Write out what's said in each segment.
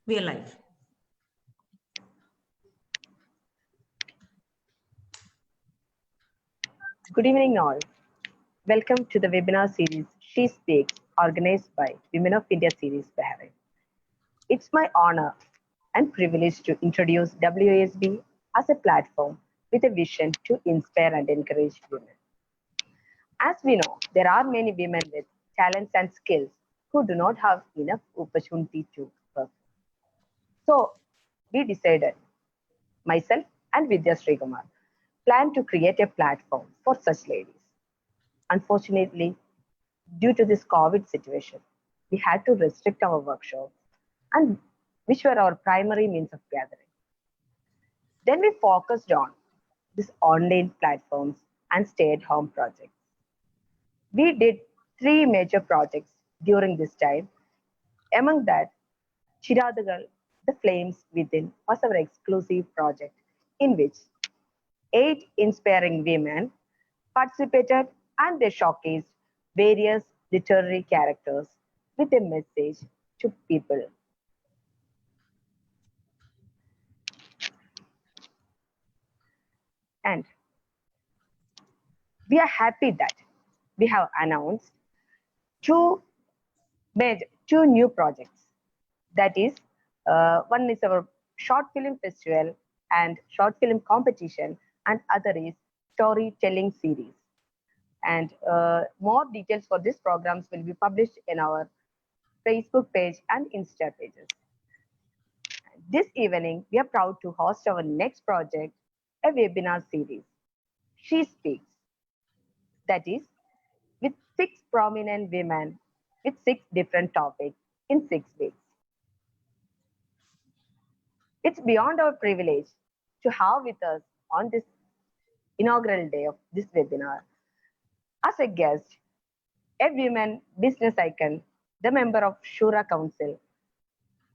We are live. Good evening all. Welcome to the webinar series She Speaks, organized by Women of India series Bahrain. It's my honor and privilege to introduce WASB as a platform with a vision to inspire and encourage women. As we know, there are many women with talents and skills who do not have enough opportunity to perform. So we decided, myself and Vidya Srikumar, plan to create a platform for such ladies. Unfortunately, due to this COVID situation, we had to restrict our workshops, and which were our primary means of gathering. Then we focused on these online platforms and stay-at-home projects. We did 3 major projects during this time. Among that, Chiradagal, The Flames Within was our exclusive project in which 8 inspiring women participated and they showcased various literary characters with a message to people. And we are happy that we have announced two new projects. That is, one is our short film festival and short film competition, and other is storytelling series. And more details for these programs will be published in our Facebook page and Insta pages. This evening, we are proud to host our next project, a webinar series, She Speaks. That is, with 6 prominent women with 6 different topics in 6 weeks. It's beyond our privilege to have with us on this inaugural day of this webinar as a guest, a women business icon, the member of Shura Council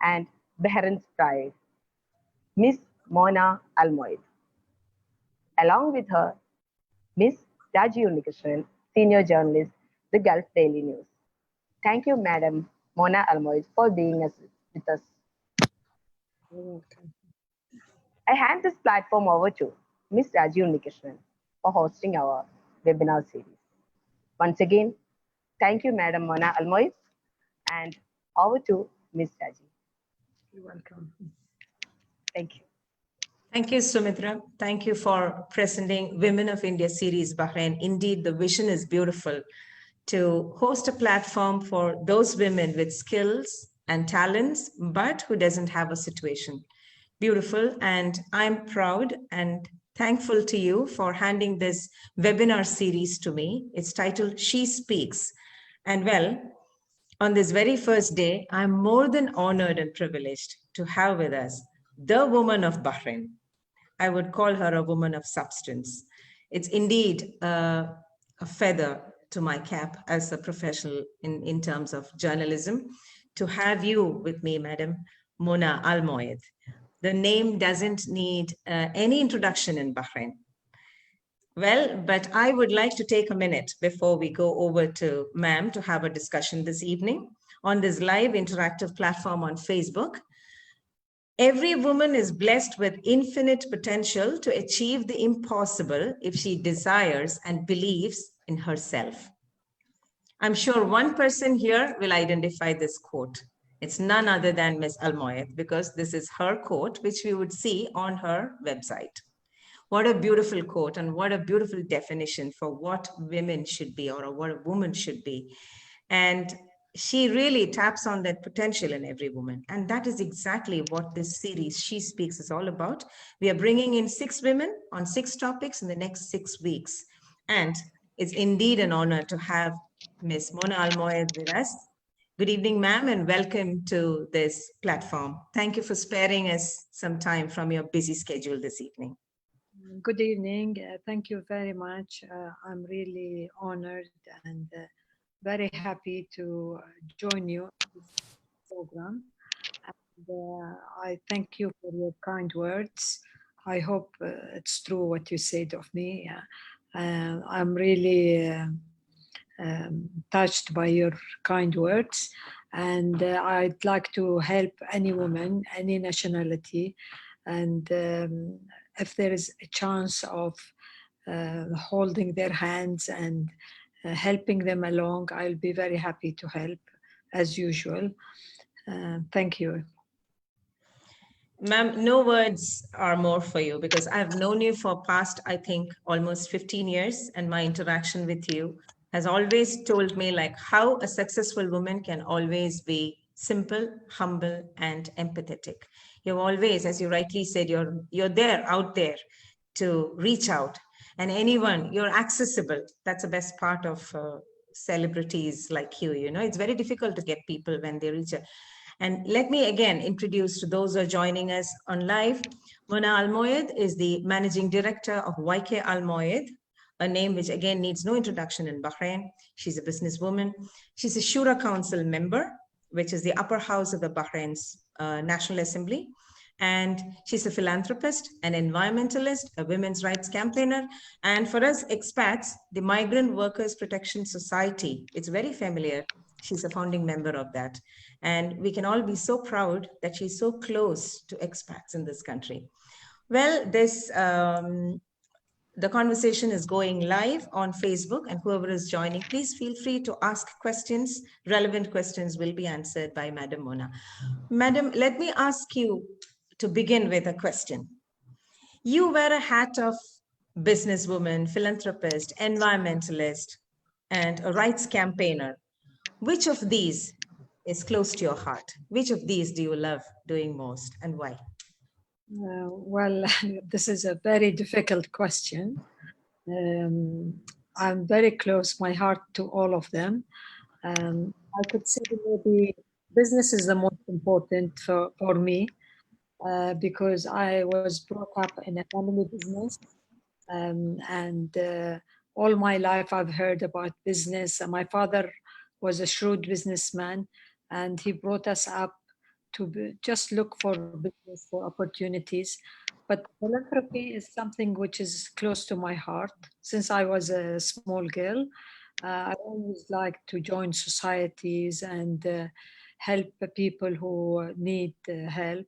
and Bahrain's pride, Miss Mona Almoid. Along with her, Miss Raji Unnikrishnan, senior journalist, The Gulf Daily News. Thank you, Madam Mona Almoid, for being with us. You're welcome. I hand this platform over to Miss Raji Unnikrishnan for hosting our webinar series. Once again, thank you, Madam Mona Almoid, and over to Miss Raji. You're welcome. Thank you. Thank you, Sumitra. Thank you for presenting Women of India series Bahrain. Indeed, the vision is beautiful to host a platform for those women with skills and talents, but who doesn't have a situation. Beautiful. And I'm proud and thankful to you for handing this webinar series to me. It's titled She Speaks. And well, on this very first day, I'm more than honored and privileged to have with us the woman of Bahrain. I would call her a woman of substance. It's indeed a feather to my cap as a professional in terms of journalism to have you with me, Madam Mona Almoyed. The name doesn't need any introduction in Bahrain. Well, but I would like to take a minute before we go over to ma'am to have a discussion this evening on this live interactive platform on Facebook. Every woman is blessed with infinite potential to achieve the impossible if she desires and believes in herself. I'm sure one person here will identify this quote. It's none other than Ms. Almoyed, because this is her quote, which we would see on her website. What a beautiful quote and what a beautiful definition for what women should be or what a woman should be. And she really taps on that potential in every woman. And that is exactly what this series, She Speaks, is all about. We are bringing in 6 women on 6 topics in the next 6 weeks. And it's indeed an honor to have Ms. Mona Almoyed with us. Good evening, ma'am, and welcome to this platform. Thank you for sparing us some time from your busy schedule this evening. Good evening. Thank you very much. I'm really honored and very happy to join you in this program. And I thank you for your kind words. I hope it's true what you said of me. I'm really touched by your kind words. And I'd like to help any woman, any nationality. And if there is a chance of holding their hands and helping them along, I'll be very happy to help as usual. Thank you. Ma'am, no words are more for you because I've known you for past, I think, almost 15 years, and my interaction with you has always told me like how a successful woman can always be simple, humble, and empathetic. You've always, as you rightly said, you're there, out there to reach out, and anyone, you're accessible. That's the best part of celebrities like you. You know, it's very difficult to get people when they reach out. And let me again introduce to those who are joining us on live. Mona Almoyed is the managing director of YK Almoyed, a name which again needs no introduction in Bahrain. She's a businesswoman. She's a Shura Council member, which is the upper house of the Bahrain's National Assembly. And she's a philanthropist, an environmentalist, a women's rights campaigner. And for us expats, the Migrant Workers Protection Society, it's very familiar. She's a founding member of that. And we can all be so proud that she's so close to expats in this country. Well, the conversation is going live on Facebook, and whoever is joining, please feel free to ask questions. Relevant questions will be answered by Madam Mona. Madam, let me ask you to begin with a question. You wear a hat of businesswoman, philanthropist, environmentalist, and a rights campaigner. Which of these is close to your heart? Which of these do you love doing most, and why? Well, this is a very difficult question. I'm very close, my heart, to all of them. I could say maybe business is the most important for me because I was brought up in a family business, and all my life I've heard about business. My father was a shrewd businessman, and he brought us up to just look for business, for opportunities. But philanthropy is something which is close to my heart. Since I was a small girl, I always like to join societies and help people who need help.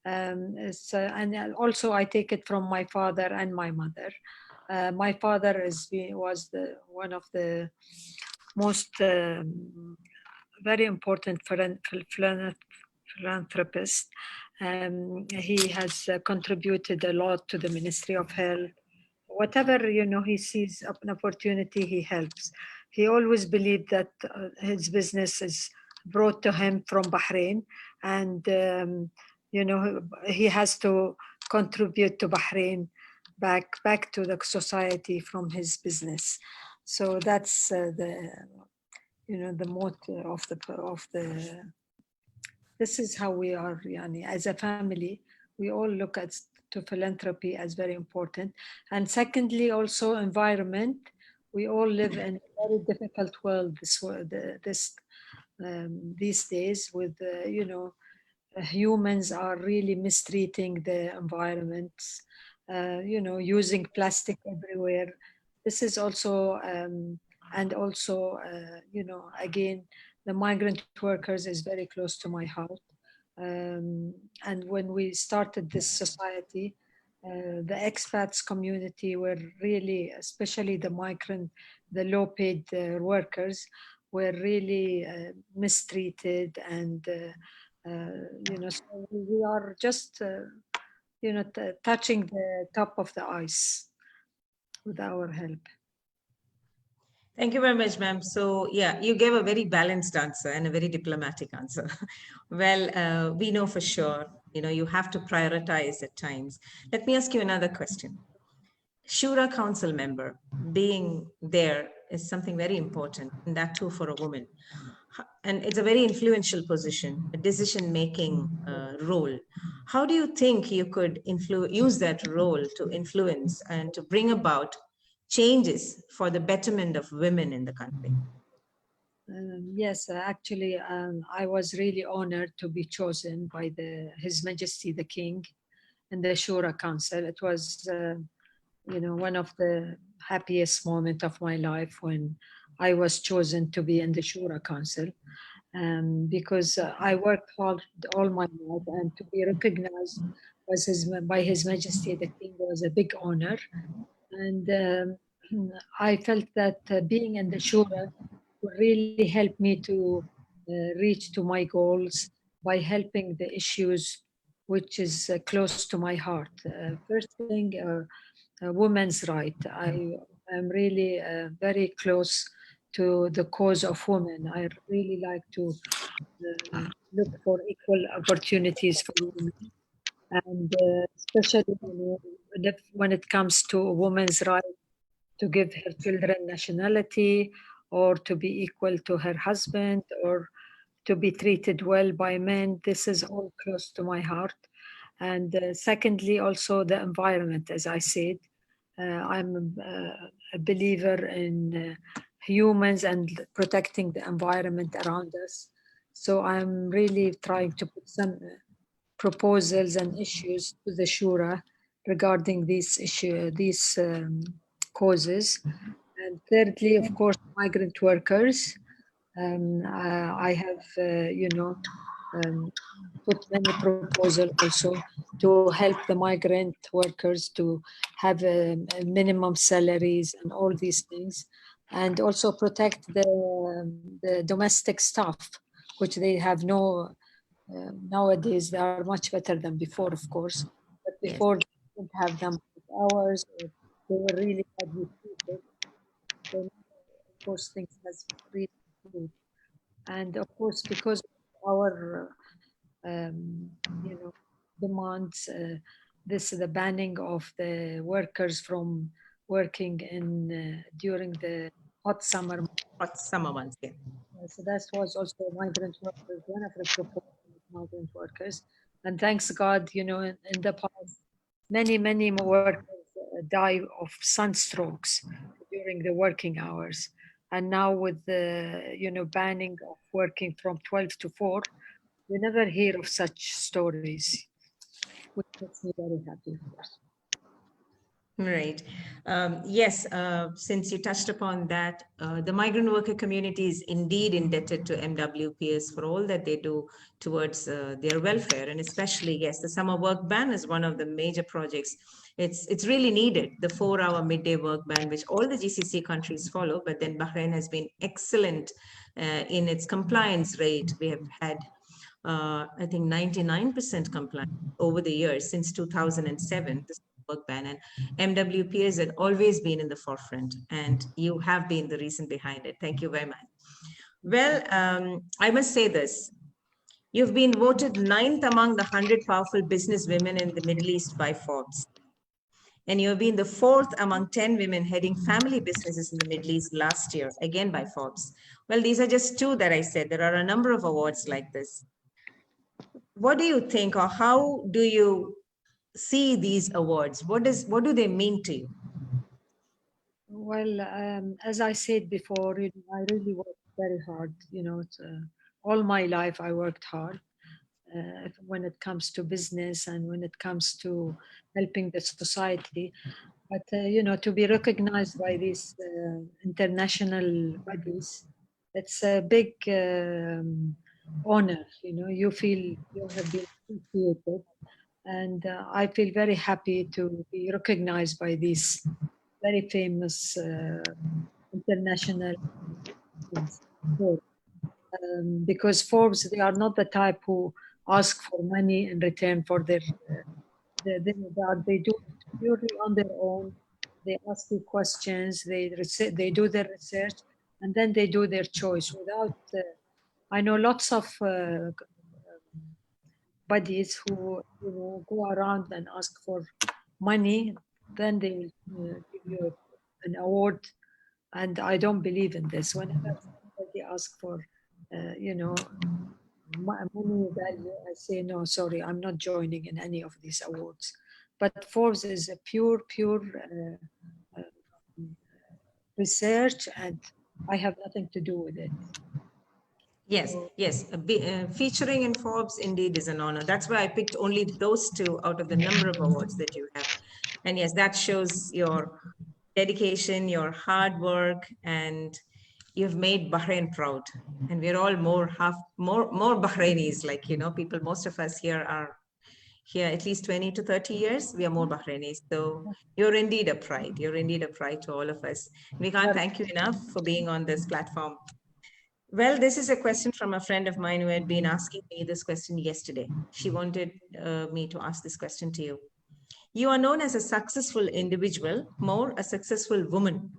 And also I take it from my father and my mother. My father was one of the most very important philanthropist. He has contributed a lot to the Ministry of Health. Whatever he sees an opportunity, he helps. He always believed that his business is brought to him from Bahrain, and he has to contribute to Bahrain back to the society from his business. So that's the motto of the. This is how we are, as a family. We all look to philanthropy as very important. And secondly, also environment. We all live in a very difficult world these days with, humans are really mistreating the environments, using plastic everywhere. This is also, and also, again, the migrant workers is very close to my heart. And when we started this society, the expats community were really, especially the low paid workers, were really mistreated. And, so we are just, touching the top of the ice with our help. Thank you very much, ma'am. So yeah, you gave a very balanced answer and a very diplomatic answer. Well, we know for sure, you have to prioritize at times. Let me ask you another question. Shura Council member, being there is something very important, and that too for a woman. And it's a very influential position, a decision-making role. How do you think you could use that role to influence and to bring about changes for the betterment of women in the country? Yes, actually, I was really honored to be chosen by His Majesty the King in the Shura Council. It was, one of the happiest moments of my life when I was chosen to be in the Shura Council. because I worked hard all my life, and to be recognized by His Majesty the King was a big honor. And I felt that being in the Shura would really help me to reach to my goals by helping the issues which is close to my heart. First thing, women's right. I am really very close to the cause of women. I really like to look for equal opportunities for women, and especially when it comes to a woman's right to give her children nationality, or to be equal to her husband, or to be treated well by men. This is all close to my heart. And secondly, also the environment, as I said. I'm a believer in humans and protecting the environment around us. So I'm really trying to put some proposals and issues to the Shura regarding these causes. And thirdly, of course, migrant workers. I have, put many proposals also to help the migrant workers to have minimum salaries and all these things, and also protect the domestic staff, which they have no, nowadays they are much better than before, of course, but Yes. before they didn't have them hours, or they were really badly treated. So, of course, things has really improved. And of course, because of our demands, this the banning of the workers from working in during the hot summer. Hot summer months, yeah. So that was also migrant workers, one of the proposals of migrant workers. And thanks God, in the past, many workers die of sunstrokes during the working hours. And now with the, banning of working from 12 to 4, we never hear of such stories, which makes me very happy, of course. Right. Yes, since you touched upon that, the migrant worker community is indeed indebted to MWPS for all that they do towards their welfare. And especially, yes, the summer work ban is one of the major projects. It's really needed, the 4-hour midday work ban, which all the GCC countries follow. But then Bahrain has been excellent in its compliance rate. We have had, I think, 99% compliance over the years since 2007. Work ban, and MWPs had always been in the forefront, and you have been the reason behind it. Thank you very much. Well, I must say this. You've been voted 9th among the 100 powerful business women in the Middle East by Forbes. And you have been the 4th among 10 women heading family businesses in the Middle East last year, again by Forbes. Well, these are just 2 that I said. There are a number of awards like this. What do you think, or how do you see these awards? What do they mean to you? Well, as I said before, I really worked very hard. All my life I worked hard when it comes to business and when it comes to helping the society. But to be recognized by these international bodies, it's a big honor. You feel you have been appreciated, and I feel very happy to be recognized by these very famous international because Forbes, they are not the type who ask for money in return for their they do it purely on their own. They ask you questions, they do their research, and then they do their choice without I know lots of bodies who go around and ask for money, then they will give you an award, and I don't believe in this. Whenever somebody asks for money value, I say no, sorry, I'm not joining in any of these awards. But Forbes is a pure research, and I have nothing to do with it. Yes, yes. Featuring in Forbes indeed is an honor. That's why I picked only those 2 out of the number of awards that you have. And yes, that shows your dedication, your hard work, and you've made Bahrain proud, and we're all more Bahrainis. Like, you know, people, most of us here are here at least 20 to 30 years. We are more Bahrainis. So you're indeed a pride. You're indeed a pride to all of us. We can't thank you enough for being on this platform. Well, this is a question from a friend of mine who had been asking me this question yesterday. She wanted me to ask this question to you. You are known as a successful individual, more a successful woman.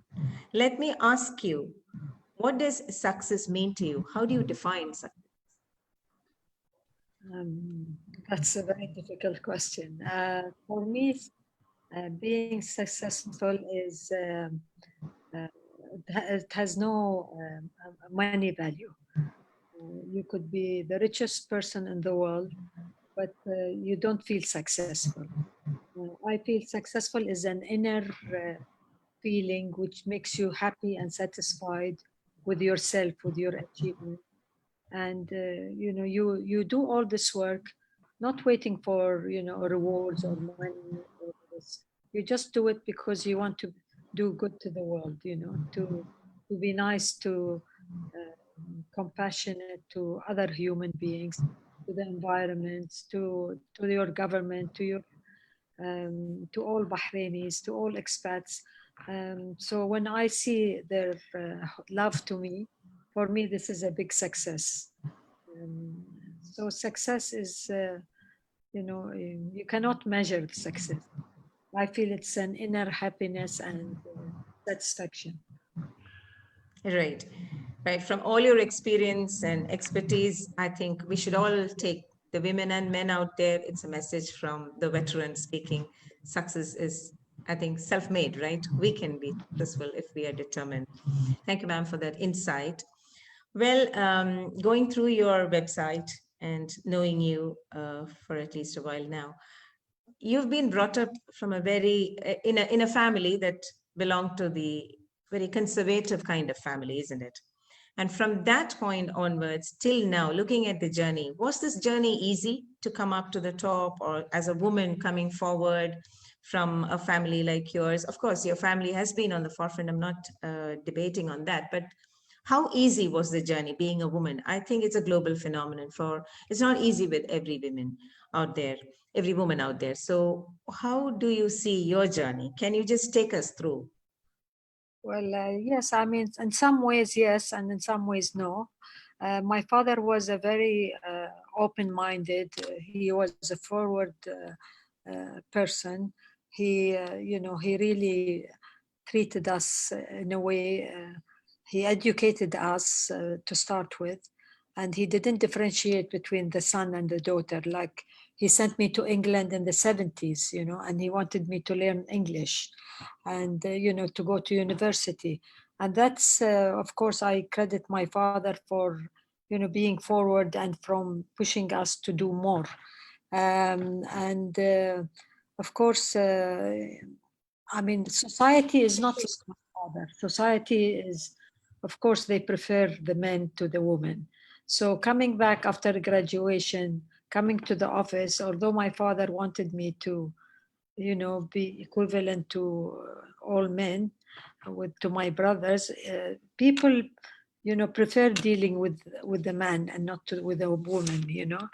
Let me ask you, what does success mean to you? How do you define success? That's a very difficult question. For me, being successful is it has no money value. You could be the richest person in the world, but you don't feel successful. I feel successful is an inner feeling which makes you happy and satisfied with yourself, with your achievement. And you know, you do all this work not waiting for, you know, rewards or money or this. You just do it because you want to do good to the world, you know, to be nice, to compassionate to other human beings, to the environment, to your government, to all Bahrainis, to all expats. So when I see their love to me, for me, this is a big success. So success is, you know, you cannot measure success. I feel it's an inner happiness and satisfaction. Right. Right. From all your experience and expertise, I think we should all take the women and men out there. It's a message from the veteran speaking. Success is, I think, self-made, right? We can be successful if we are determined. Thank you, ma'am, for that insight. Well, going through your website and knowing you for at least a while now, you've been brought up from a very in a family that belonged to the very conservative kind of family, isn't it? And from that point onwards till now, looking at the journey, was this journey easy to come up to the top, or as a woman coming forward from a family like yours? Of course, your family has been on the forefront. I'm not debating on that, but how easy was the journey being a woman? I think it's a global phenomenon. It's not easy with every woman out there, every woman out there. So how do you see your journey? Can you just take us through? Well, yes, I mean, in some ways, yes, and in some ways, no. My father was a very open-minded. He was a forward person. He, you know, he really treated us in a way. He educated us to start with, and he didn't differentiate between the son and the daughter. Like, he sent me to England in the 70s, you know, and he wanted me to learn English and, you know, to go to university. And that's, of course, I credit my father for, you know, being forward and from pushing us to do more. And of course, I mean, society is not like my father. Society is, of course, they prefer the men to the women. So coming back after graduation, coming to the office, although my father wanted me to, you know, be equivalent to all men, to my brothers, people, you know, prefer dealing with the man and not with a woman, you know,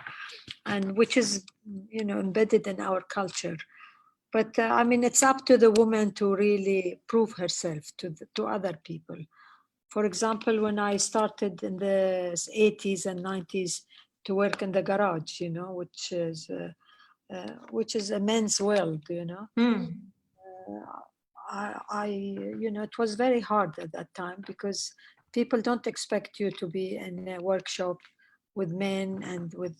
and which is, you know, embedded in our culture. But I mean, it's up to the woman to really prove herself to other people. For example, when I started in the 80s and 90s to work in the garage, you know, which is a men's world, you know. You know, it was very hard at that time because people don't expect you to be in a workshop with men and with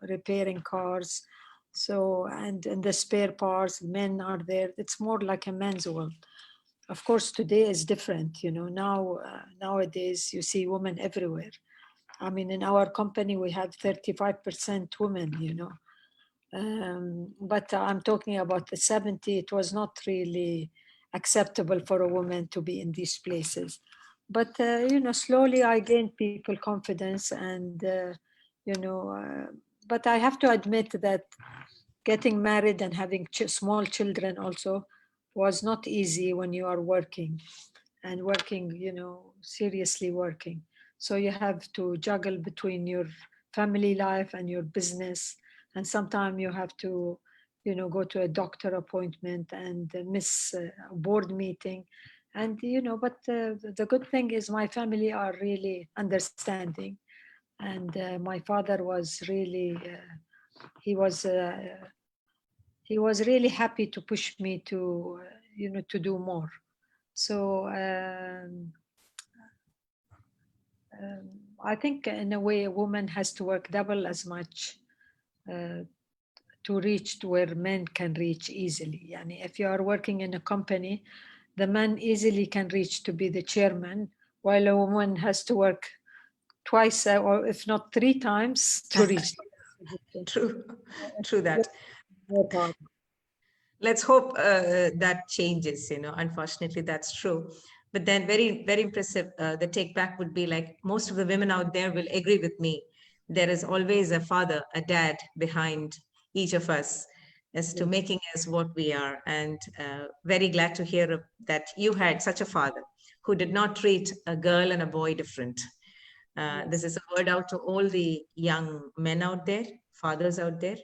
repairing cars. So, and the spare parts, men are there. It's more like a men's world. Of course, today is different. You know, nowadays you see women everywhere. I mean, in our company, we have 35% women, you know. But I'm talking about the 70, it was not really acceptable for a woman to be in these places. But, you know, slowly I gained people confidence and, you know, but I have to admit that getting married and having small children also was not easy when you are working. and working, seriously working. So you have to juggle between your family life and your business. And sometimes you have to, go to a doctor appointment and miss a board meeting. And, but the good thing is my family are really understanding. And my father was really, he was really happy to push me to, to do more. So I think in a way a woman has to work double as much to reach to where men can reach easily. Yani if you are working in a company, the man easily can reach to be the chairman, while a woman has to work twice or if not 3 times to reach. True, true that. Let's hope that changes, unfortunately that's true. But then very, very impressive. The take back would be like most of the women out there will agree with me. There is always a father, a dad behind each of us as to making us what we are. And very glad to hear that you had such a father who did not treat a girl and a boy different. This is a word out to all the young men out there, fathers out there.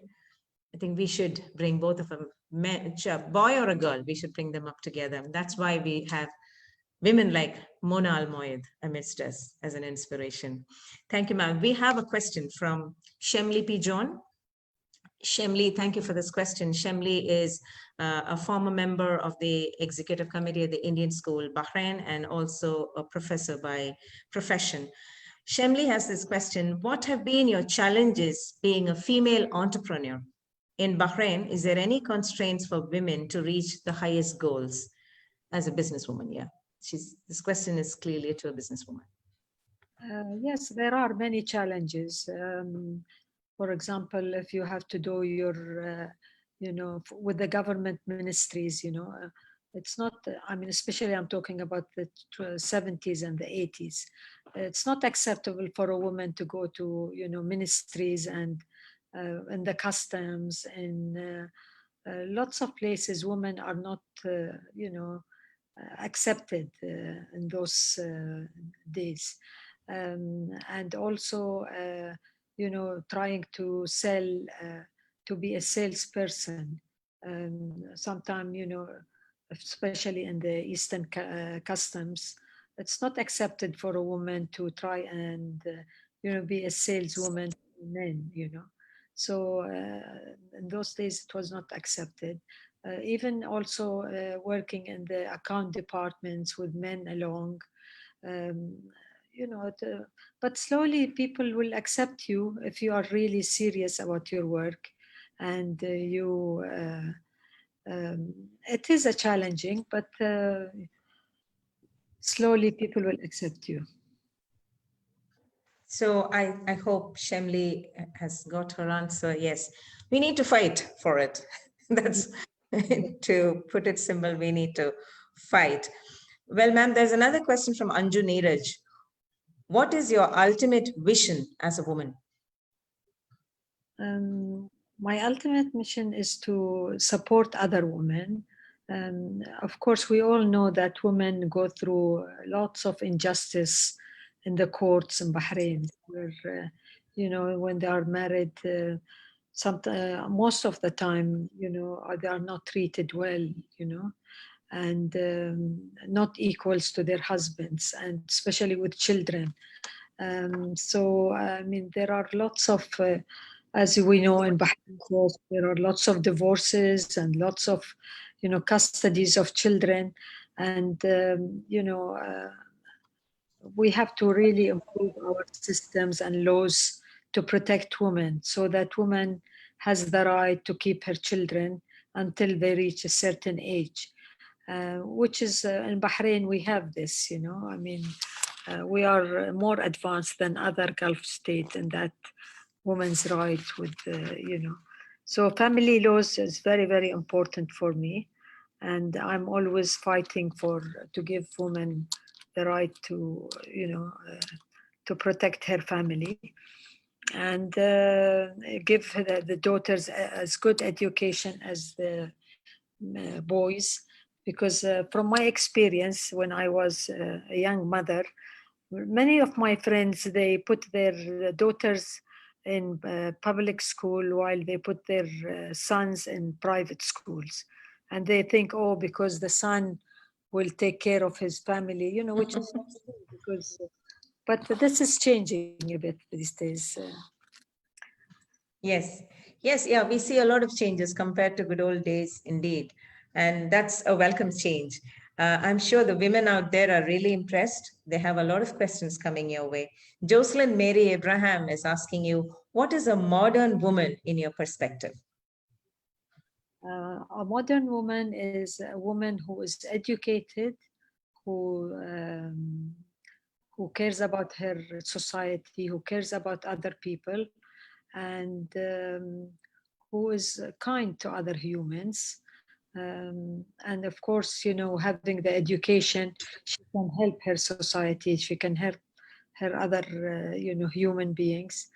I think we should bring both of them, a boy or a girl, we should bring them up together. That's why we have women like Mona Al-Moed amidst us as an inspiration. Thank you, ma'am. We have a question from Shemli P. John. Shemli, thank you for this question. Shemli is a former member of the executive committee at the Indian School, Bahrain, and also a professor by profession. Shemli has this question: what have been your challenges being a female entrepreneur? In Bahrain, is there any constraints for women to reach the highest goals as a businesswoman? Yeah, this question is clearly to a businesswoman. Yes, there are many challenges. For example, if you have to do your, with the government ministries, it's not, I mean, especially I'm talking about the 70s and the 80s. It's not acceptable for a woman to go to, ministries and in the customs and lots of places women are not, accepted in those days. And also, trying to sell, to be a salesperson. Sometimes, especially in the Eastern customs, it's not accepted for a woman to try and, be a saleswoman to men, So in those days, it was not accepted. Even also working in the account departments with men along, um, but slowly people will accept you if you are really serious about your work, and it is a challenging, but slowly people will accept you. So I hope Shemli has got her answer. Yes, we need to fight for it. That's to put it simple, we need to fight. Well, ma'am, there's another question from Anju Neeraj. What is your ultimate vision as a woman? My ultimate mission is to support other women. Of course, we all know that women go through lots of injustice in the courts in Bahrain, where, when they are married, most of the time, they are not treated well, and not equals to their husbands, and especially with children. So, I mean, there are lots of, as we know in Bahrain, there are lots of divorces and lots of, custodies of children. And, we have to really improve our systems and laws to protect women so that woman has the right to keep her children until they reach a certain age. Which is in Bahrain, we have this, I mean, we are more advanced than other Gulf states in that women's right with, So family laws is very, very important for me. And I'm always fighting to give women the right to, to protect her family and give the daughters as good education as the boys, because from my experience when I was a young mother, many of my friends, they put their daughters in public school while they put their sons in private schools, and they think, oh, because the son will take care of his family, which is not true, because but this is changing a bit these days. Yes, yes, yeah, we see a lot of changes compared to good old days, indeed. And that's a welcome change. I'm sure the women out there are really impressed. They have a lot of questions coming your way. Jocelyn Mary Abraham is asking you, what is a modern woman in your perspective? A modern woman is a woman who is educated, who who cares about her society, who cares about other people, and who is kind to other humans. And of course, having the education, she can help her society, she can help her other, human beings.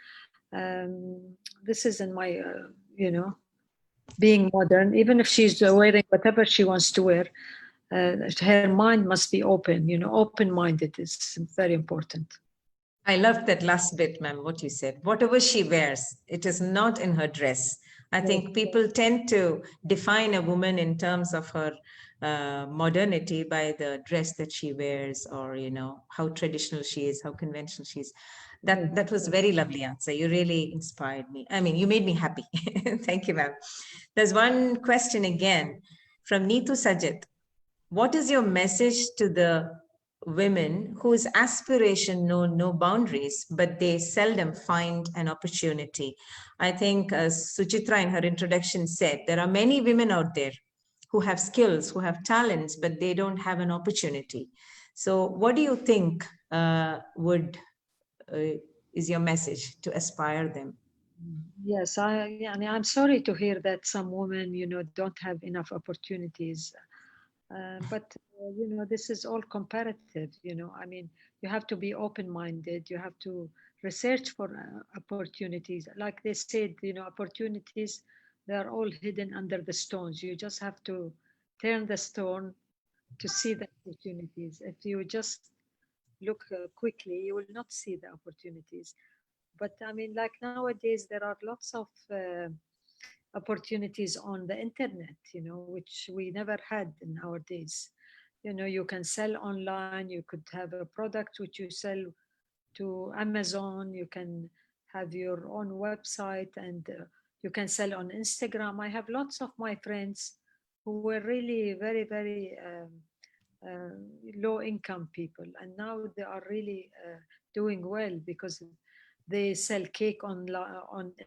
This is in my, being modern, even if she's wearing whatever she wants to wear, her mind must be open, open-minded is very important. I love that last bit, ma'am, what you said. Whatever she wears, it is not in her dress. I think people tend to define a woman in terms of her modernity by the dress that she wears, or how traditional she is, how conventional she is. That was a very lovely answer. You really inspired me. I mean, you made me happy. Thank you, ma'am. There's one question again from Neetu Sajit. What is your message to the women whose aspiration know no boundaries, but they seldom find an opportunity? I think, as Suchitra in her introduction said, there are many women out there who have skills, who have talents, but they don't have an opportunity. So what do you think is your message to aspire them? Yes, I'm sorry to hear that some women, don't have enough opportunities. But this is all comparative. I mean, you have to be open-minded. You have to research for opportunities. Like they said, opportunities, they are all hidden under the stones. You just have to turn the stone to see the opportunities. If you just look quickly, you will not see the opportunities. But I mean, like nowadays, there are lots of opportunities on the internet, which we never had in our days. You can sell online, you could have a product which you sell to Amazon, you can have your own website, and you can sell on Instagram. I have lots of my friends who were really very, very low income people, and now they are really doing well because they sell cake on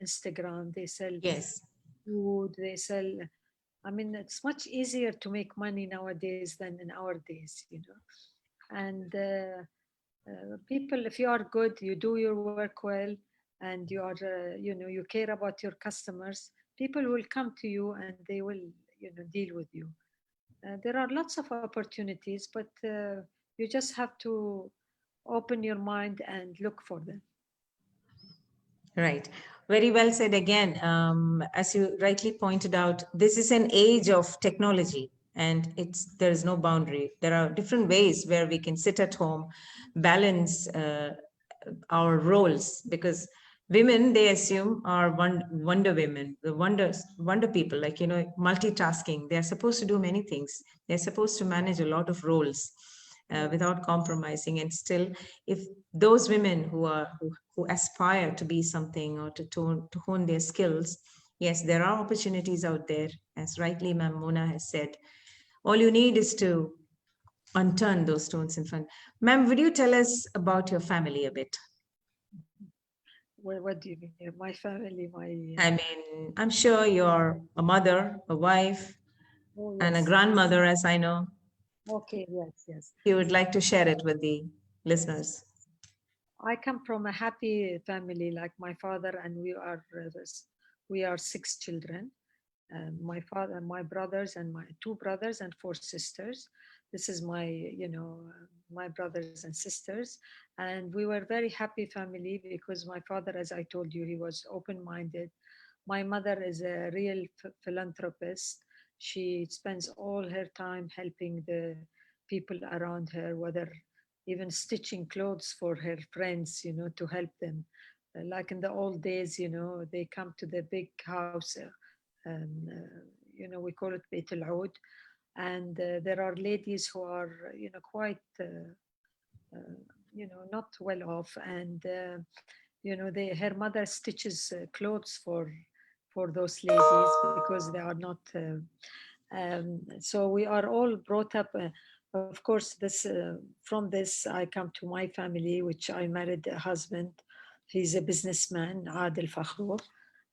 Instagram, they sell Yes. food, they sell. I mean, it's much easier to make money nowadays than in our days, And people, if you are good, you do your work well, and you are, you care about your customers, people will come to you and they will, deal with you. There are lots of opportunities, but you just have to open your mind and look for them. Right. Very well said again. As you rightly pointed out, this is an age of technology, and there is no boundary. There are different ways where we can sit at home, balance our roles, because women, they assume, are wonder women, the wonder people, like, multitasking. They're supposed to do many things. They're supposed to manage a lot of roles without compromising. And still, if those women who aspire to be something, or to hone their skills, yes, there are opportunities out there, as rightly Ma'am Mona has said. All you need is to unturn those stones in front. Ma'am, would you tell us about your family a bit? Well, what do you mean? My family, my. I mean, I'm sure you're a mother, a wife, Oh, and a yes. grandmother, as I know. Okay, yes, yes. You would like to share it with the listeners. I come from a happy family, like my father, and we are six children. My father, my brothers, and my two brothers and four sisters. This is my, my brothers and sisters, and we were very happy family because my father, as I told you, he was open-minded. My mother is a real philanthropist. She spends all her time helping the people around her, whether even stitching clothes for her friends, to help them. Like in the old days, they come to the big house, we call it Beit al-Oud, and there are ladies who are, quite, not well off, and her mother stitches clothes for those ladies because they are not. So we are all brought up. Of course, this from this I come to my family, which I married a husband. He's a businessman, Adil Fakhrour,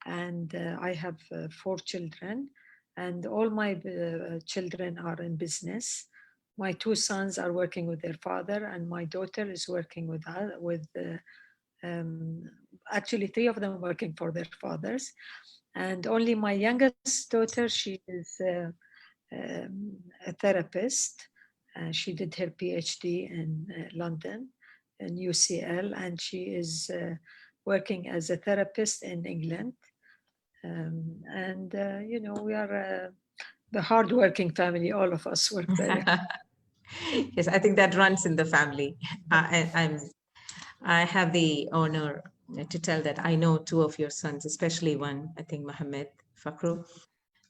and I have 4 children, and all my children are in business. My 2 sons are working with their father, and my daughter is working with actually 3 of them working for their fathers, and only my youngest daughter, she is a therapist. She did her PhD in London, in UCL, and she is working as a therapist in England. We are the hardworking family. All of us work very hard. Yes, I think that runs in the family. I have the honor to tell that I know 2 of your sons, especially one, I think Mohammed Fakhru,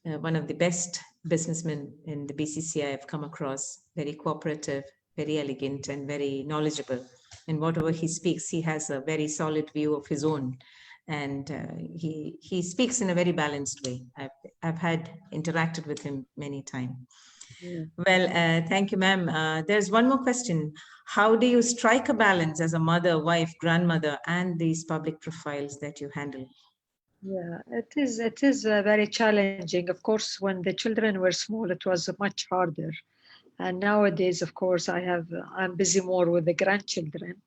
one of the best businessmen in the BCCI I've come across, very cooperative, very elegant, and very knowledgeable. And whatever he speaks, he has a very solid view of his own. And he speaks in a very balanced way. I've had interacted with him many times. Yeah. Well, thank you, ma'am. There's one more question. How do you strike a balance as a mother, wife, grandmother, and these public profiles that you handle? Yeah, it is very challenging. Of course, when the children were small, it was much harder. And nowadays, of course, I'm busy more with the grandchildren.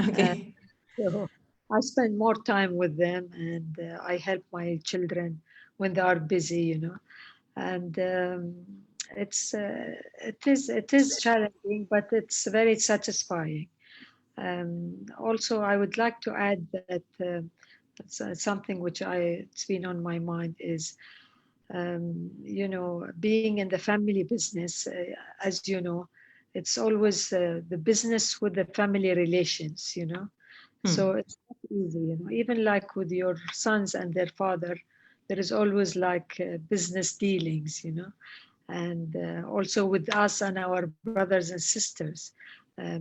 Okay. So I spend more time with them, and I help my children when they are busy, And it is challenging, but it's very satisfying. Also, I would like to add that something which it's been on my mind is, being in the family business. As you know, it's always the business with the family relations. So it's not easy. Even like with your sons and their father, there is always like business dealings. And also with us and our brothers and sisters,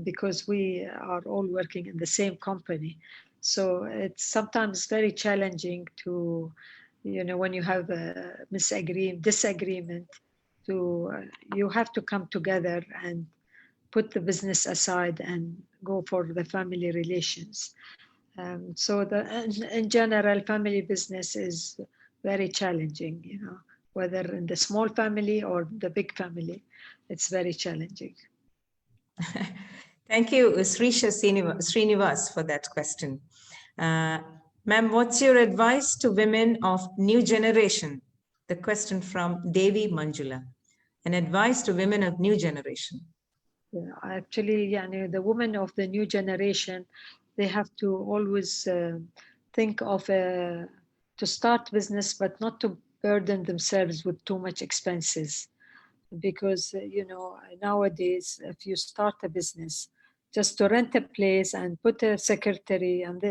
because we are all working in the same company. So it's sometimes very challenging to, when you have a disagreement, you have to come together and put the business aside and go for the family relations. So in general, family business is very challenging, whether in the small family or the big family, it's very challenging. Thank you, Srinivas, for that question. Ma'am, what's your advice to women of new generation? The question from Devi Manjula. An advice to women of new generation. Yeah, actually, the women of the new generation, they have to always think of to start business, but not to burden themselves with too much expenses. Because, nowadays, if you start a business, just to rent a place and put a secretary and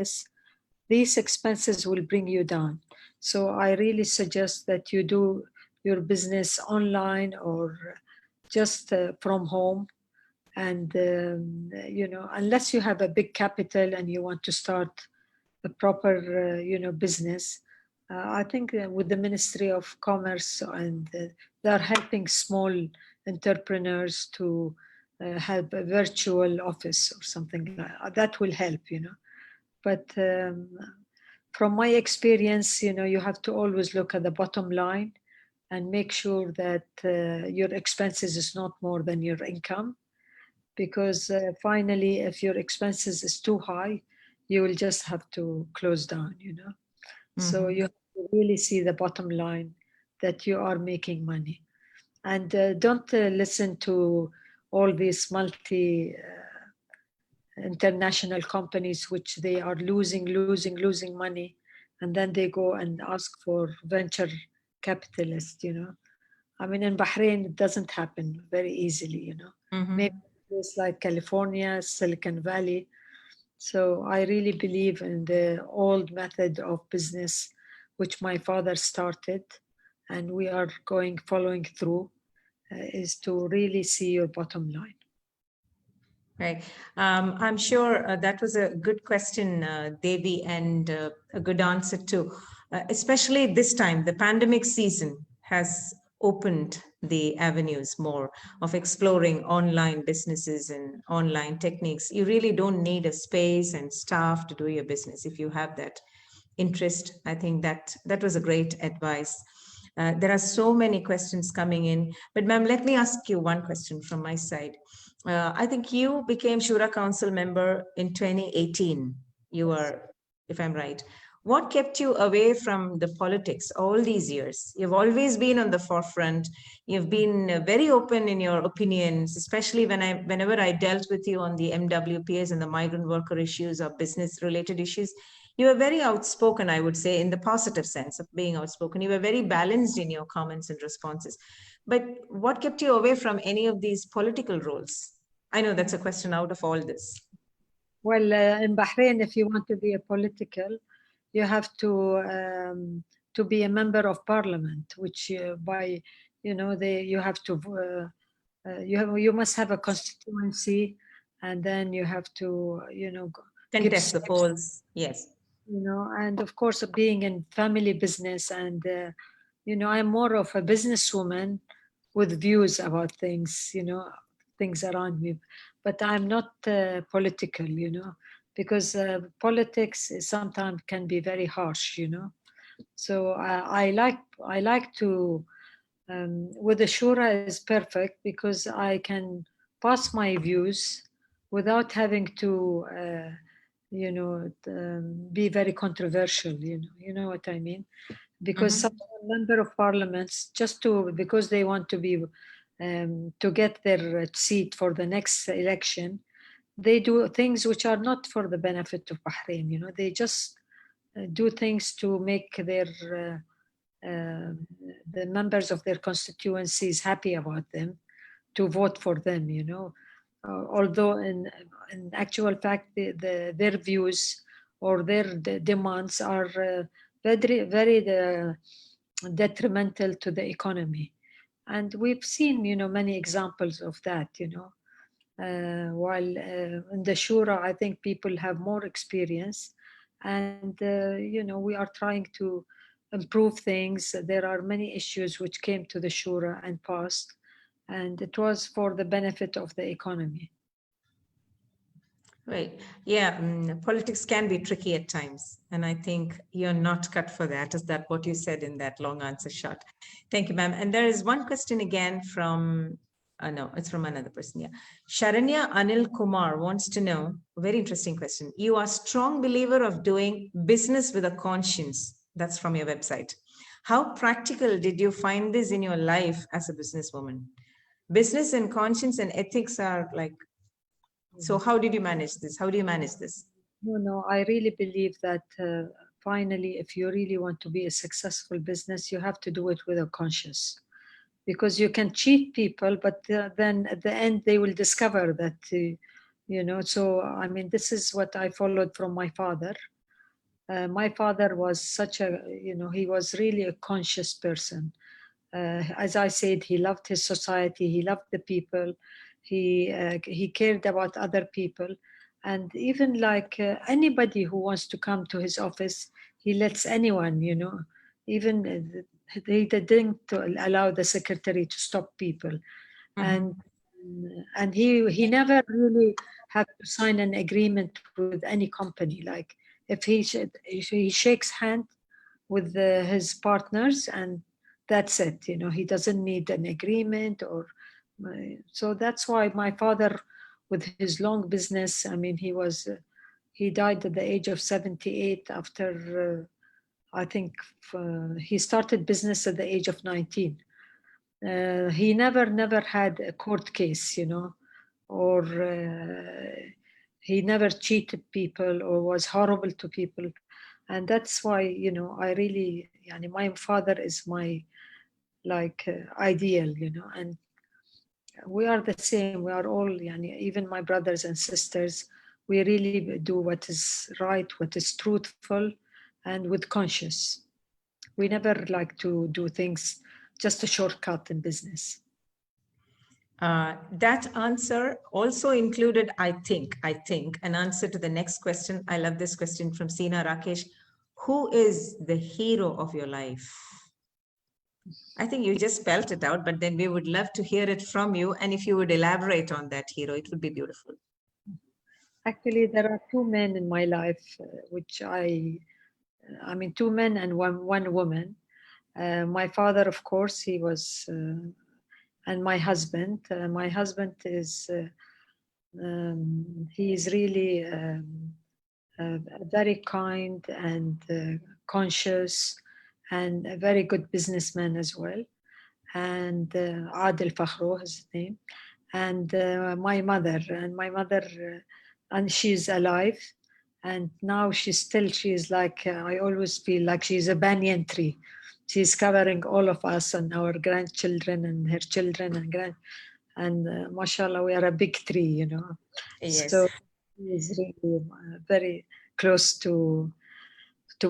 these expenses will bring you down. So I really suggest that you do your business online or just from home. And, unless you have a big capital and you want to start a proper, business, I think with the Ministry of Commerce, and they are helping small entrepreneurs to have a virtual office or something like that. That will help, But from my experience, you have to always look at the bottom line and make sure that your expenses is not more than your income. Because finally, if your expenses is too high, you will just have to close down, So you have to really see the bottom line that you are making money. And don't listen to all these international companies, which they are losing money. And then they go and ask for venture capitalists, I mean, in Bahrain, it doesn't happen very easily, you know. Maybe it's like California, Silicon Valley. So I really believe in the old method of business, which my father started, and we are following through, is to really see your bottom line. Right. I'm sure that was a good question, Devi, and a good answer too. Especially this time, the pandemic season has opened the avenues more of exploring online businesses and online techniques. You really don't need a space and staff to do your business if you have that interest. I think that was a great advice. There are so many questions coming in, but ma'am, let me ask you one question from my side. I think you became Shura Council member in 2018. You were, if I'm right. What kept you away from the politics all these years? You've always been on the forefront. You've been very open in your opinions, especially whenever I dealt with you on the MWPs and the migrant worker issues or business-related issues. You were very outspoken, I would say, in the positive sense of being outspoken. You were very balanced in your comments and responses. But what kept you away from any of these political roles? I know that's a question out of all this. Well, in Bahrain, if you want to be a political, you have to be a member of parliament, which you have to you must have a constituency, and then you have to Contest the polls, yes. And of course, being in family business, and I'm more of a businesswoman with views about things, things around me, but I'm not political, because politics sometimes can be very harsh, So I like to with the shura is perfect because I can pass my views without having to be very controversial, you know what I mean, because some member of parliaments because they want to be to get their seat for the next election, they do things which are not for the benefit of Bahrain, they just do things to make the members of their constituencies happy about them, to vote for them, although in actual fact their views or their demands are very very detrimental to the economy, and we've seen many examples of that, while in the shura I think people have more experience, and we are trying to improve things. There are many issues which came to the shura and passed, and it was for the benefit of the economy. Right. Yeah, politics can be tricky at times. And I think you're not cut for that. Is that what you said in that long answer shot? Thank you, ma'am. And there is one question again from, no, it's from another person. Yeah. Sharanya Anil Kumar wants to know, very interesting question. You are a strong believer of doing business with a conscience. That's from your website. How practical did you find this in your life as a businesswoman? Business and conscience and ethics are like, so how did you manage this? How do you manage this? No, I really believe that finally, if you really want to be a successful business, you have to do it with a conscience, because you can cheat people, but then at the end they will discover that, so I mean, this is what I followed from my father. My father was such a, he was really a conscious person. As I said, he loved his society, he loved the people, he cared about other people, and even like anybody who wants to come to his office, he lets anyone, even he didn't allow the secretary to stop people, and he never really had to sign an agreement with any company. Like if he shakes hand with his partners, and that's it, he doesn't need an agreement or so that's why my father, with his long business, I mean, he died at the age of 78 after I think he started business at the age of 19. He never had a court case, or he never cheated people or was horrible to people. And that's why, I really, my father is my like ideal, you know, and we are the same. We are all, yani, even my brothers and sisters, we really do what is right, what is truthful, and with conscious. We never like to do things just a shortcut in business. That answer also included, I think, an answer to the next question. I love this question from Sina Rakesh. Who is the hero of your life? I think you just spelt it out, but then we would love to hear it from you. And if you would elaborate on that hero, it would be beautiful. Actually, there are two men in my life, which I mean, two men and one woman. My father, of course, he was, and my husband. My husband is, he is really very kind and conscious, and a very good businessman as well. And Adil Fakhro is his name. And my mother, and she's alive. And now she's like, I always feel like she's a banyan tree. She's covering all of us and our grandchildren and her children and mashallah, we are a big tree, you know. Yes. So she's really very close to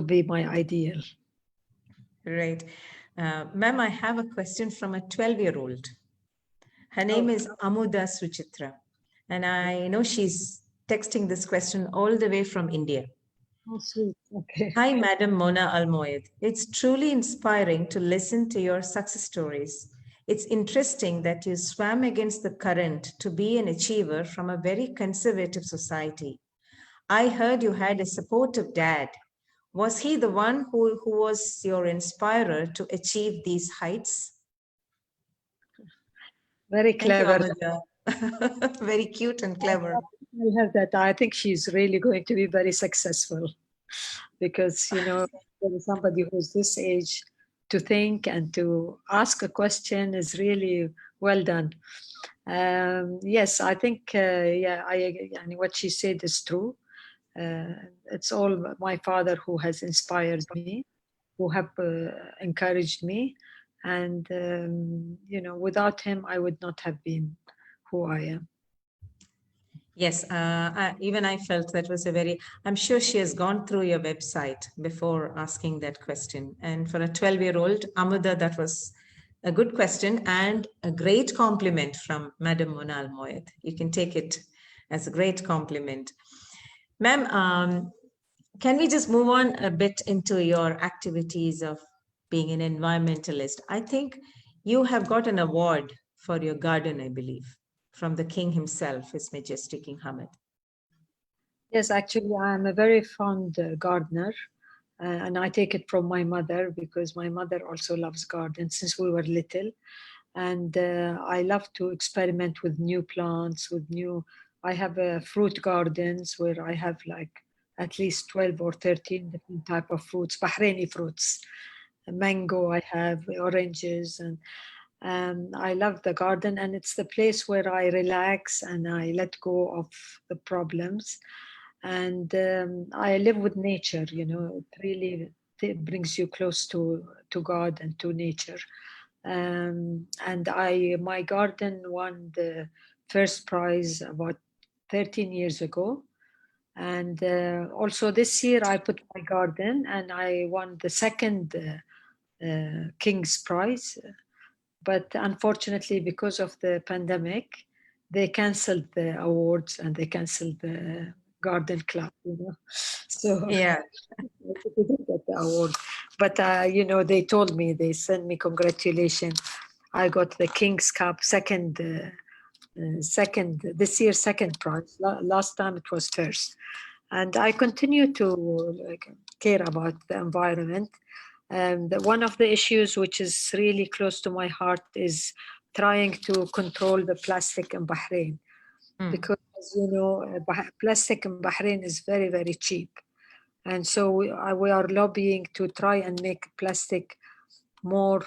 be my ideal. Right. Ma'am, I have a question from a 12-year-old. Her name is Amuda Suchitra. And I know she's texting this question all the way from India. Oh, sweet. Okay. Hi, Madam Mona Al-Moed. It's truly inspiring to listen to your success stories. It's interesting that you swam against the current to be an achiever from a very conservative society. I heard you had a supportive dad. Was he the one who was your inspirer to achieve these heights? Very clever. Thank you, Amuda. Very cute and clever. I heard that. I think she's really going to be very successful because, you know, there is somebody who's this age to think and to ask a question is really well done. Yes, I think, yeah, I mean, what she said is true. It's all my father who has inspired me, who have encouraged me. And, you know, without him, I would not have been who I am. Yes, even I felt that was a very, I'm sure she has gone through your website before asking that question. And for a 12-year-old, Amuda, that was a good question and a great compliment from Madam Mona Al-Moed. You can take it as a great compliment. Ma'am, can we just move on a bit into your activities of being an environmentalist? I think you have got an award for your garden, I believe, from the king himself, His Majesty King Hamad. Yes, actually, I'm a very fond gardener. And I take it from my mother because my mother also loves gardens since we were little. And I love to experiment with new plants, I have fruit gardens where I have like at least 12 or 13 different type of fruits, Bahraini fruits. Mango, I have oranges, and I love the garden, and it's the place where I relax and I let go of the problems. And I live with nature, you know, it really brings you close to God and to nature. And my garden won the first prize about 13 years ago. And also this year I put my garden and I won the second King's Prize. But unfortunately, because of the pandemic, they canceled the awards and they canceled the garden club, you know. So yeah, I didn't get the award. But you know, they told me, they sent me congratulations. I got the King's Cup second this year, second prize. Last time it was first. And I continue to care about the environment. And one of the issues which is really close to my heart is trying to control the plastic in Bahrain. Because, as you know, plastic in Bahrain is very, very cheap. And so we are lobbying to try and make plastic more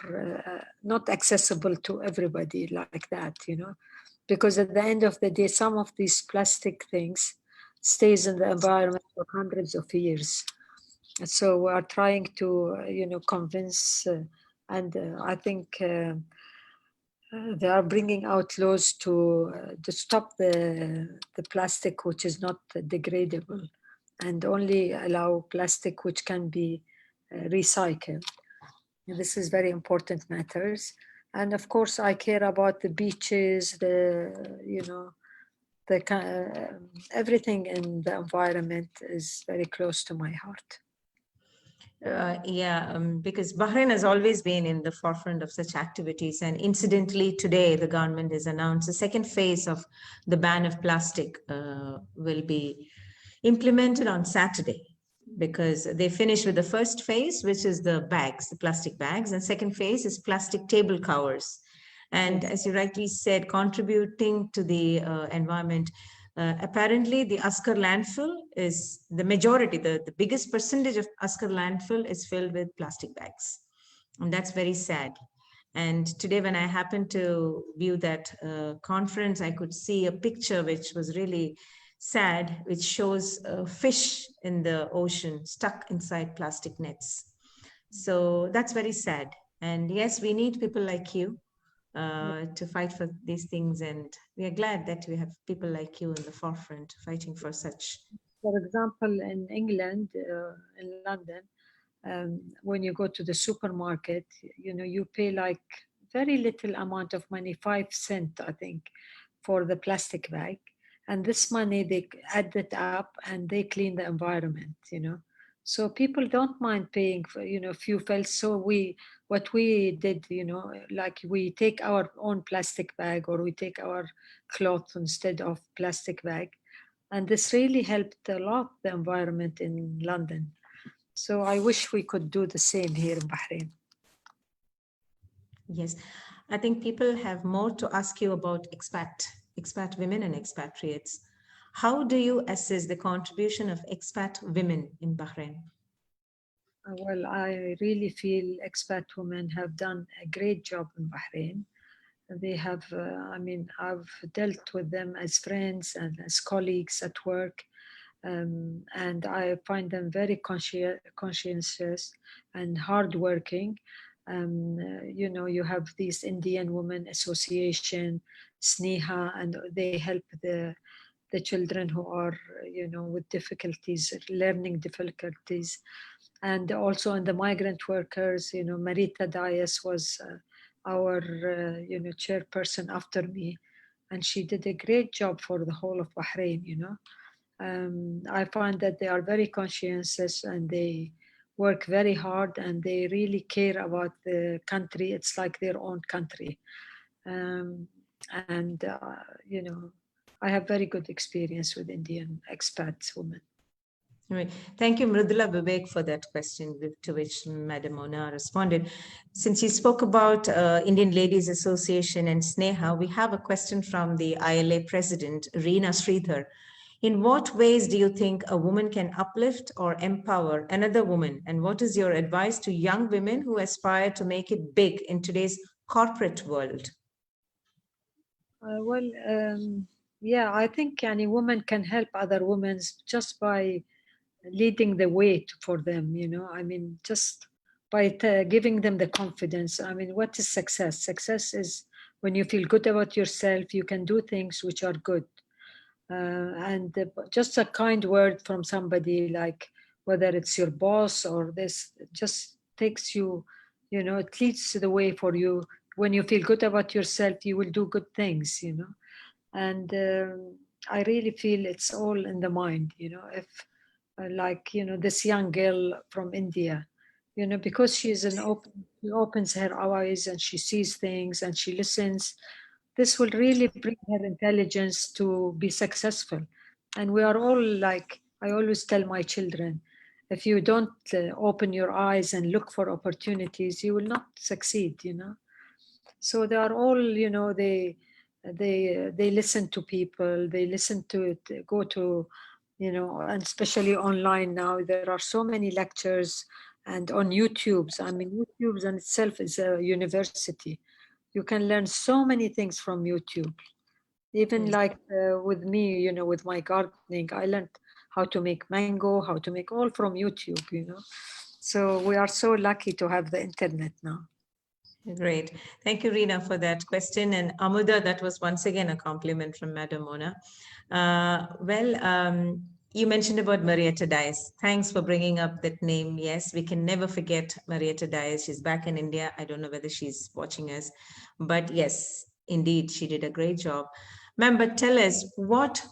not accessible to everybody like that, you know, because at the end of the day, some of these plastic things stays in the environment for hundreds of years. And so we are trying to, you know, convince And I think they are bringing out laws to stop the plastic which is not degradable, and only allow plastic which can be recycled. This is very important matters. And of course, I care about the beaches, everything in the environment is very close to my heart. Because Bahrain has always been in the forefront of such activities. And incidentally, today, the government has announced the second phase of the ban of plastic will be implemented on Saturday, because they finished with the first phase, which is the bags, the plastic bags, and second phase is plastic table covers. And as you rightly said, contributing to the environment. Apparently, the Askar landfill is the majority, the biggest percentage of Askar landfill is filled with plastic bags. And that's very sad. And today, when I happened to view that conference, I could see a picture which was really sad, which shows a fish in the ocean stuck inside plastic nets. So that's very sad. And yes, we need people like you to fight for these things. And we are glad that we have people like you in the forefront fighting for such. For example, in England, in London, when you go to the supermarket, you pay like very little amount of money, 5 cents, I think, for the plastic bag. And this money, they add it up and they clean the environment. So people don't mind paying for, few felt. So what we did, like we take our own plastic bag, or we take our cloth instead of plastic bag. And this really helped a lot the environment in London. So I wish we could do the same here in Bahrain. Yes, I think people have more to ask you about expat women and expatriates. How do you assess the contribution of expat women in Bahrain? Well, I really feel expat women have done a great job in Bahrain. They have, I've dealt with them as friends and as colleagues at work. And I find them very conscientious and hardworking. You have these Indian Women Association, SNEHA, and they help the children who are, with difficulties, learning difficulties. And also in the migrant workers, Marita Dias was our, chairperson after me. And she did a great job for the whole of Bahrain. I find that they are very conscientious and they work very hard and they really care about the country. It's like their own country. And, I have very good experience with Indian expats women. Right. Thank you, Mridula Vivek, for that question, to which Madam Mona responded. Since you spoke about Indian Ladies Association and SNEHA, we have a question from the ILA president, Reena Sridhar. In what ways do you think a woman can uplift or empower another woman? And what is your advice to young women who aspire to make it big in today's corporate world? Yeah, I think any woman can help other women just by leading the way for them, just by giving them the confidence. What is success? Success is when you feel good about yourself, you can do things which are good. And just a kind word from somebody, like whether it's your boss or this, just takes you, it leads the way for you. When you feel good about yourself, you will do good things, and I really feel it's all in the mind, if this young girl from India, because she opens her eyes and she sees things and she listens, this will really bring her intelligence to be successful. And we are all like, I always tell my children, if you don't open your eyes and look for opportunities, you will not succeed, So they are all, they listen to people, they listen to it, go to, and especially online now, there are so many lectures and on YouTube's. YouTube's in itself is a university. You can learn so many things from YouTube. Even like with me, with my gardening, I learned how to make mango, how to make all from YouTube, So we are so lucky to have the internet now. Great. Thank you, Reena, for that question. And Amuda, that was once again a compliment from Madam Mona. You mentioned about Marietta Dias. Thanks for bringing up that name. Yes, we can never forget Marietta Dias. She's back in India. I don't know whether she's watching us, but yes, indeed, she did a great job. Ma'am, but tell us, what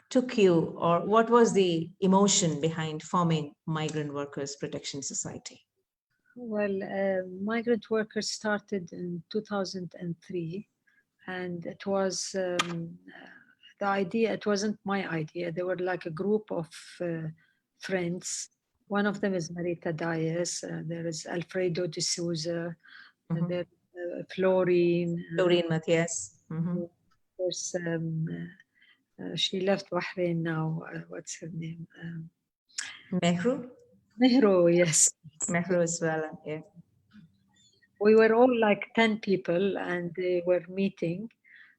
took you, or what was the emotion behind forming Migrant Workers Protection Society? Well, migrant workers started in 2003, and it was the idea, it wasn't my idea. They were like a group of friends. One of them is Marita Dias, there is Alfredo de Souza, there Florine. Doreen Matthias. There's, she left Bahrain now. What's her name? Mehru? Mehro, yes. Mehru as well, yeah. We were all like 10 people and they were meeting.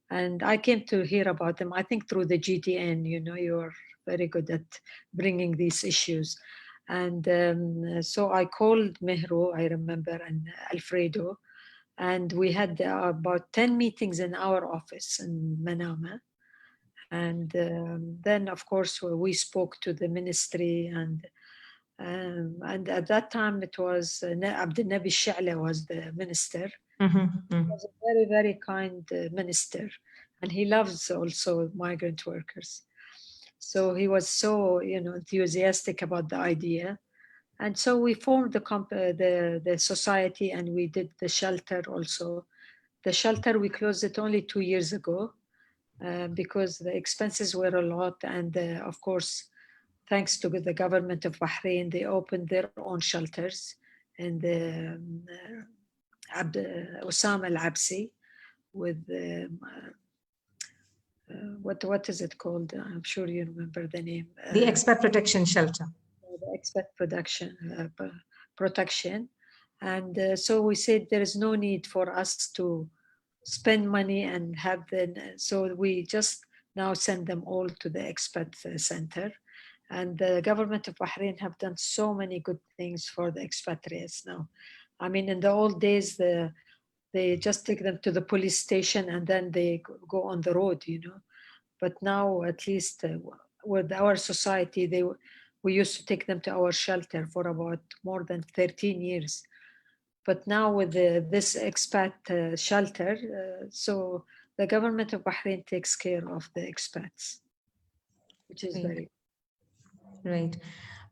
And I came to hear about them, I think through the GDN, you know, you're very good at bringing these issues. And so I called Mehro, I remember, and Alfredo, and we had about 10 meetings in our office in Manama. And then, of course, we spoke to the ministry, and at that time it was Abdel Nabi Sha'la was the minister. He was a very, very kind minister, and he loves also migrant workers. So he was so, you know, enthusiastic about the idea. And so we formed the society, and we did the shelter also. The shelter, we closed it only 2 years ago because the expenses were a lot. And of course, thanks to the government of Bahrain, they opened their own shelters in the Osama Al-Absi with what is it called? I'm sure you remember the name. The Expat Protection Shelter. The Expat Protection. And so we said there is no need for us to spend money and have them. So we just now send them all to the expat center. And the government of Bahrain have done so many good things for the expatriates now. I mean, in the old days, they just take them to the police station and then they go on the road, you know. But now, at least with our society, we used to take them to our shelter for about more than 13 years. But now with this expat shelter, so the government of Bahrain takes care of the expats, which is very right.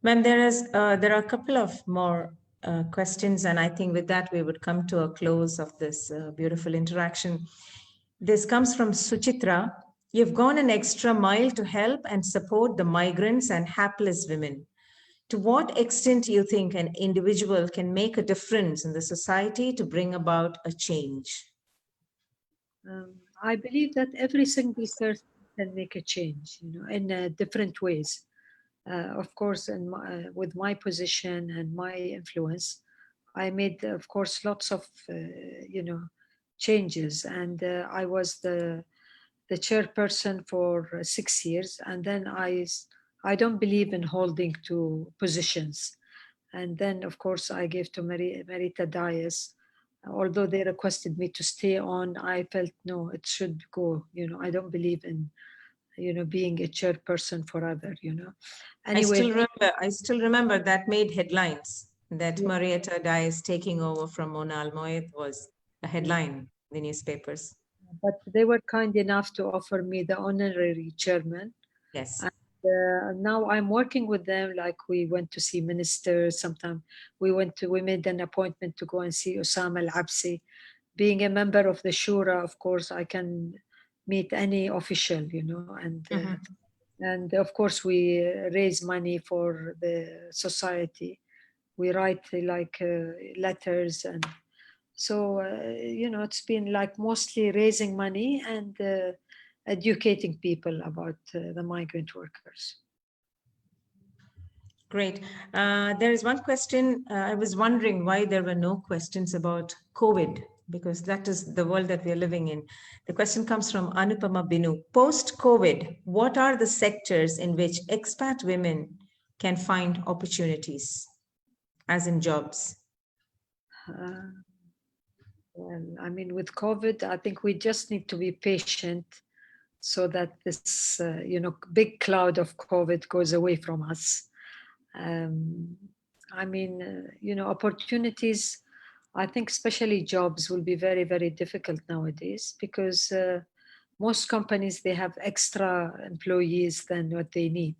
When there are a couple of more questions, and I think with that we would come to a close of this beautiful interaction. This comes from Suchitra. You've gone an extra mile to help and support the migrants and hapless women. To what extent do you think an individual can make a difference in the society to bring about a change? I believe that every single person can make a change, you know, in different ways. Of course, with my position and my influence, I made, of course, lots of, you know, changes. And I was the chairperson for 6 years. And then I don't believe in holding to positions. And then, of course, I gave to Marita Dias. Although they requested me to stay on, I felt, no, it should go. You know, I don't believe in, you know, being a chairperson forever, you know. Anyway, I still remember that made headlines, that Marietta Dias taking over from Mona Almoed was a headline in the newspapers. But they were kind enough to offer me the honorary chairman. Yes. And now I'm working with them. Like we went to see ministers. Sometimes we made an appointment to go and see Osama Al-Absi. Being a member of the Shura, of course, I can meet any official, you know, and of course we raise money for the society. We write like letters, and so you know, it's been like mostly raising money and educating people about the migrant workers. Great. There is one question. I was wondering why there were no questions about COVID, because that is the world that we are living in. The question comes from Anupama Binu. Post-COVID, what are the sectors in which expat women can find opportunities, as in jobs? Well, I mean, with COVID, I think we just need to be patient so that this, big cloud of COVID goes away from us. I mean, opportunities, I think especially jobs will be very, very difficult nowadays because most companies, they have extra employees than what they need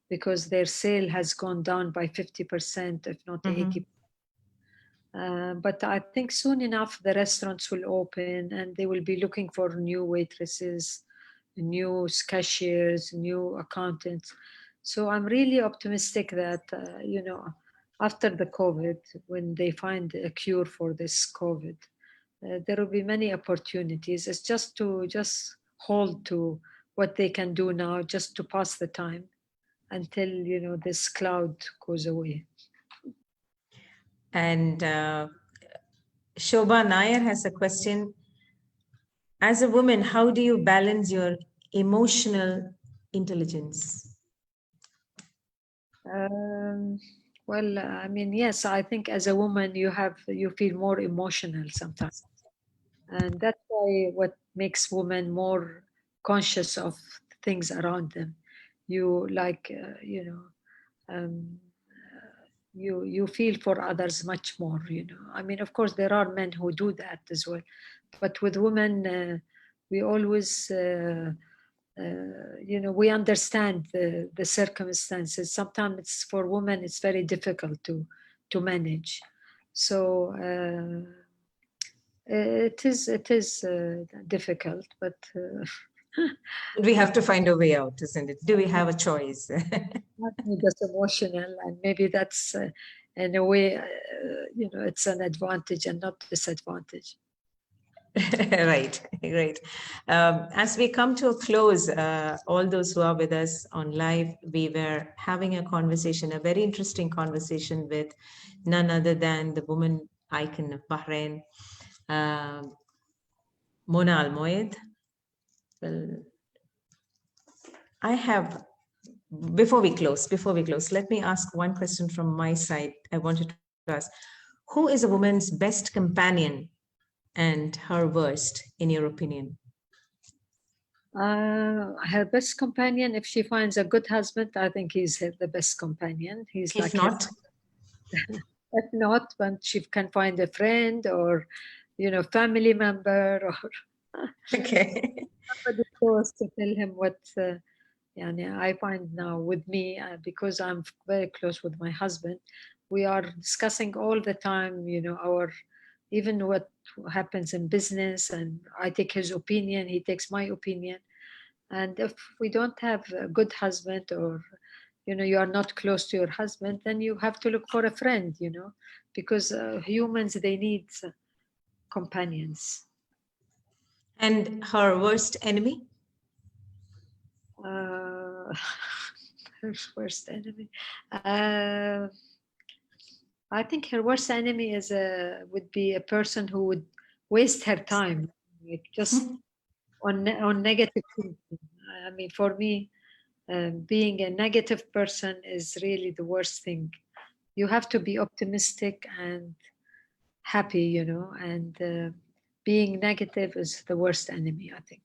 because their sale has gone down by 50%, if not 80%. But I think soon enough, the restaurants will open and they will be looking for new waitresses, new cashiers, new accountants. So I'm really optimistic that, after the COVID, when they find a cure for this COVID, there will be many opportunities. It's just to hold to what they can do now, just to pass the time until, this cloud goes away. And Shobha Nair has a question. As a woman, how do you balance your emotional intelligence? Well, I mean, yes, I think as a woman, you feel more emotional sometimes. And that's why what makes women more conscious of things around them. You like, you feel for others much more, I mean, of course there are men who do that as well, but with women we always we understand the circumstances. Sometimes it's for women it's very difficult to manage, so it is difficult, but we have to find a way out, isn't it? Do we have a choice? that's emotional, and maybe that's in a way it's an advantage and not disadvantage. Right, great. As we come to a close, all those who are with us on live, we were having a conversation, a very interesting conversation with none other than the woman icon of Bahrain, Mona Al Moed. Well, I have, before we close, let me ask one question from my side. I wanted to ask, who is a woman's best companion and her worst, in your opinion? Her best companion, if she finds a good husband, I think he's the best companion. He's If not? If not, when she can find a friend or, family member or Okay. somebody close to tell him what I find now with me, because I'm very close with my husband, we are discussing all the time, even what happens in business, and I take his opinion, he takes my opinion. And if we don't have a good husband, or you are not close to your husband, then you have to look for a friend, because humans, they need companions. And her worst enemy? Her worst enemy. I think her worst enemy would be a person who would waste her time, like just on negative things. I mean, for me, being a negative person is really the worst thing. You have to be optimistic and happy, and being negative is the worst enemy, I think.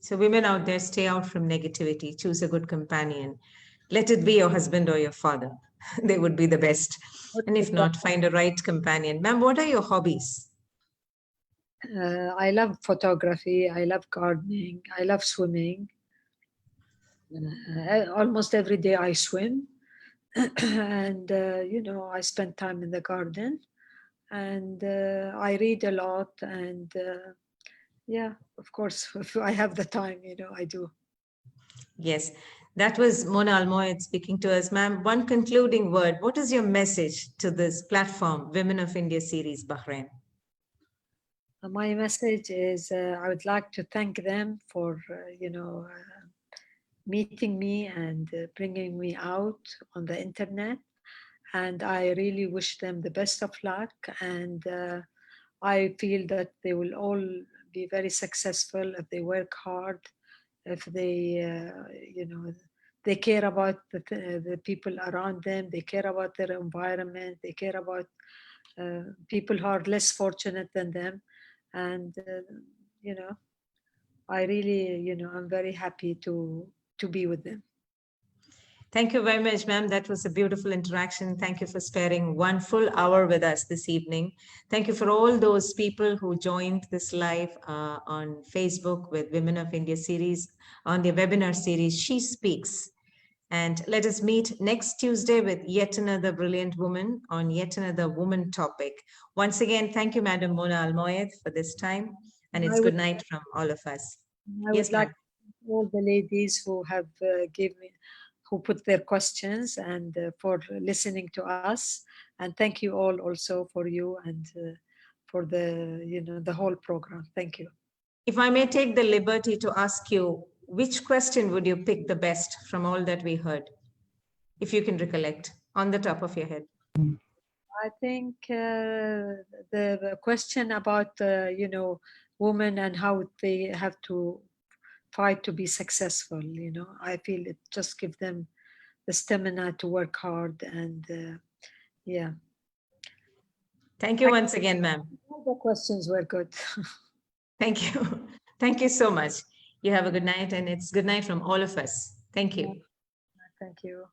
So women out there, stay out from negativity, choose a good companion. Let it be your husband or your father. They would be the best. And if not, find a right companion. Ma'am, what are your hobbies? I love photography. I love gardening. I love swimming. Almost every day I swim. And, I spend time in the garden. And I read a lot. And yeah, of course, if I have the time, I do. Yes, that was Mona Almoyed speaking to us. Ma'am, one concluding word. What is your message to this platform, Women of India Series Bahrain? My message is I would like to thank them for, meeting me and bringing me out on the internet. And I really wish them the best of luck. And I feel that they will all be very successful if they work hard, if they, they care about the people around them. They care about their environment. They care about people who are less fortunate than them. And, you know, I really, I'm very happy to be with them. Thank you very much, ma'am. That was a beautiful interaction. Thank you for sparing 1 full hour with us this evening. Thank you for all those people who joined this live on Facebook with Women of India series, on the webinar series, She Speaks. And let us meet next Tuesday with yet another brilliant woman on yet another woman topic. Once again, thank you, Madam Mona Almoyed, for this time. And it's good night from all of us. I Yes, would like ma'am. all the ladies who have who put their questions and for listening to us. And thank you all also for you and for the whole program. Thank you. If I may take the liberty to ask you, which question would you pick the best from all that we heard? If you can recollect on the top of your head. I think the question about, women and how they have to fight to be successful, I feel it just give them the stamina to work hard and yeah. Thank you once again, ma'am. All the questions were good. Thank you. Thank you so much. You have a good night, and it's good night from all of us. Thank you. Thank you.